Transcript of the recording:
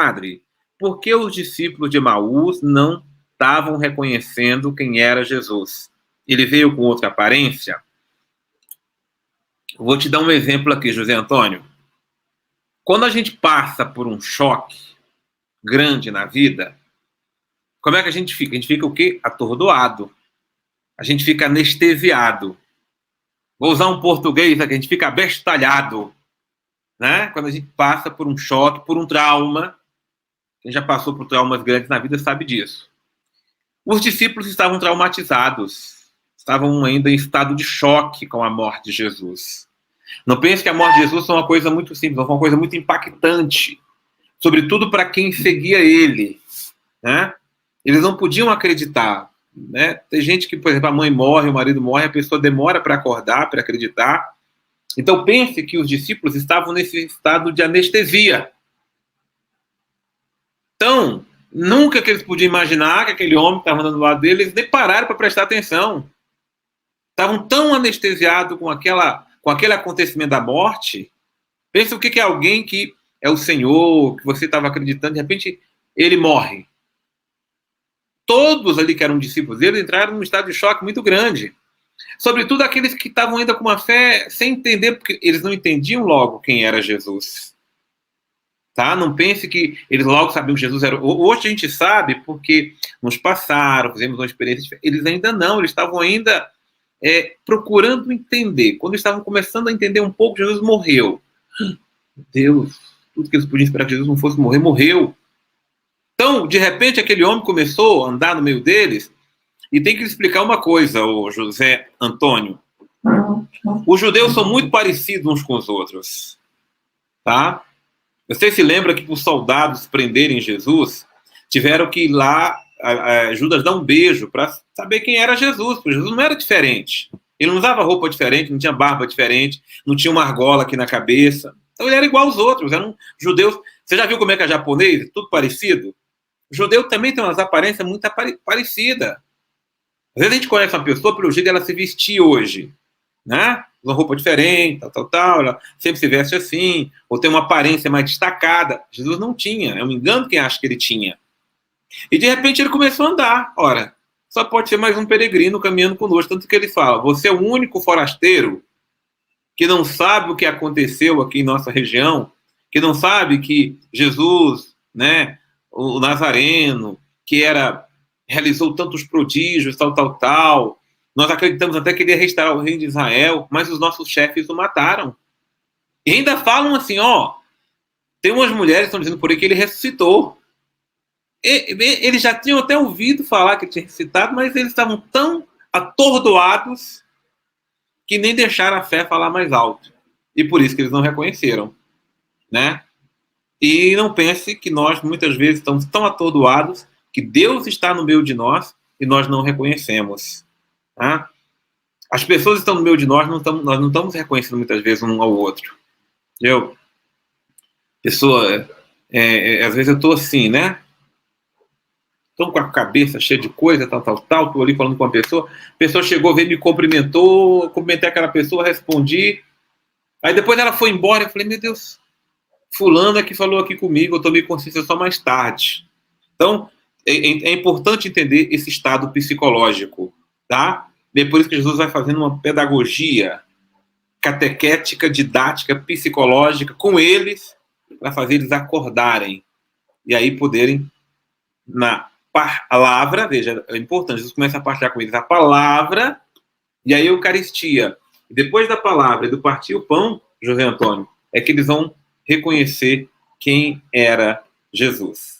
padre, por que os discípulos de Emaús não estavam reconhecendo quem era Jesus? Ele veio com outra aparência? Vou te dar um exemplo aqui, José Antônio. Quando a gente passa por um choque grande na vida, como é que a gente fica? A gente fica o quê? Atordoado. A gente fica anestesiado. Vou usar um português aqui, a gente fica abestalhado. Né? Quando a gente passa por um choque, por um trauma, quem já passou por traumas grandes na vida sabe disso. Os discípulos estavam traumatizados, estavam ainda em estado de choque com a morte de Jesus. Não pense que a morte de Jesus é uma coisa muito simples, é uma coisa muito impactante, sobretudo para quem seguia ele. Né? Eles não podiam acreditar. Né? Tem gente que, por exemplo, a mãe morre, o marido morre, a pessoa demora para acordar, para acreditar. Então pense que os discípulos estavam nesse estado de anestesia. Então, nunca que eles podiam imaginar que aquele homem que estava andando do lado deles, eles nem pararam para prestar atenção. Estavam tão anestesiados com aquele acontecimento da morte. Pense o que é alguém que é o Senhor, que você estava acreditando, de repente ele morre. Todos ali que eram discípulos dele entraram num estado de choque muito grande. Sobretudo aqueles que estavam ainda com uma fé sem entender, porque eles não entendiam logo quem era Jesus. Tá? Não pense que eles logo sabiam que Jesus era... Hoje a gente sabe porque nos passaram, fizemos uma experiência. Eles ainda não, eles estavam ainda procurando entender. Quando estavam começando a entender um pouco, Jesus morreu. Deus, tudo que eles podiam esperar que Jesus não fosse morrer, morreu. Então, de repente, aquele homem começou a andar no meio deles. E tem que explicar uma coisa, o José Antônio. Os judeus são muito parecidos uns com os outros. Tá? Você se lembra que os soldados prenderem Jesus, tiveram que ir lá, Judas dar um beijo para saber quem era Jesus, porque Jesus não era diferente. Ele não usava roupa diferente, não tinha barba diferente, não tinha uma argola aqui na cabeça. Então ele era igual aos outros, eram judeus. Você já viu como é que é japonês? Tudo parecido? O judeu também tem umas aparências muito parecidas. Às vezes a gente conhece uma pessoa pelo jeito dela se vestir hoje, né? Uma roupa diferente, tal, ela sempre se veste assim, ou tem uma aparência mais destacada. Jesus não tinha, é um engano quem acha que ele tinha. E de repente ele começou a andar. Ora, só pode ser mais um peregrino caminhando conosco, tanto que ele fala, você é o único forasteiro que não sabe o que aconteceu aqui em nossa região, que não sabe que Jesus, né, o Nazareno, que realizou tantos prodígios, tal. Nós acreditamos até que ele ia restaurar o reino de Israel, mas os nossos chefes o mataram. E ainda falam assim, tem umas mulheres que estão dizendo por aí que ele ressuscitou. Eles já tinham até ouvido falar que ele tinha ressuscitado, mas eles estavam tão atordoados que nem deixaram a fé falar mais alto. E por isso que eles não reconheceram. Né? E não pense que nós, muitas vezes, estamos tão atordoados que Deus está no meio de nós e nós não reconhecemos. Tá? As pessoas estão no meio de nós, nós não estamos reconhecendo muitas vezes um ao outro. Entendeu? Pessoa, às vezes eu estou assim, né? Estou com a cabeça cheia de coisa, tal, estou ali falando com uma pessoa, a pessoa chegou, veio, me cumprimentou, cumprimentei aquela pessoa, respondi, aí depois ela foi embora, eu falei, meu Deus, fulano é que falou aqui comigo, eu tomei consciência só mais tarde. Então, é importante entender esse estado psicológico, tá? E é por isso que Jesus vai fazendo uma pedagogia catequética, didática, psicológica com eles, para fazer eles acordarem e aí poderem, na palavra, veja, é importante, Jesus começa a partilhar com eles a palavra e a Eucaristia. E depois da palavra e do partir o pão, José Antônio, é que eles vão reconhecer quem era Jesus.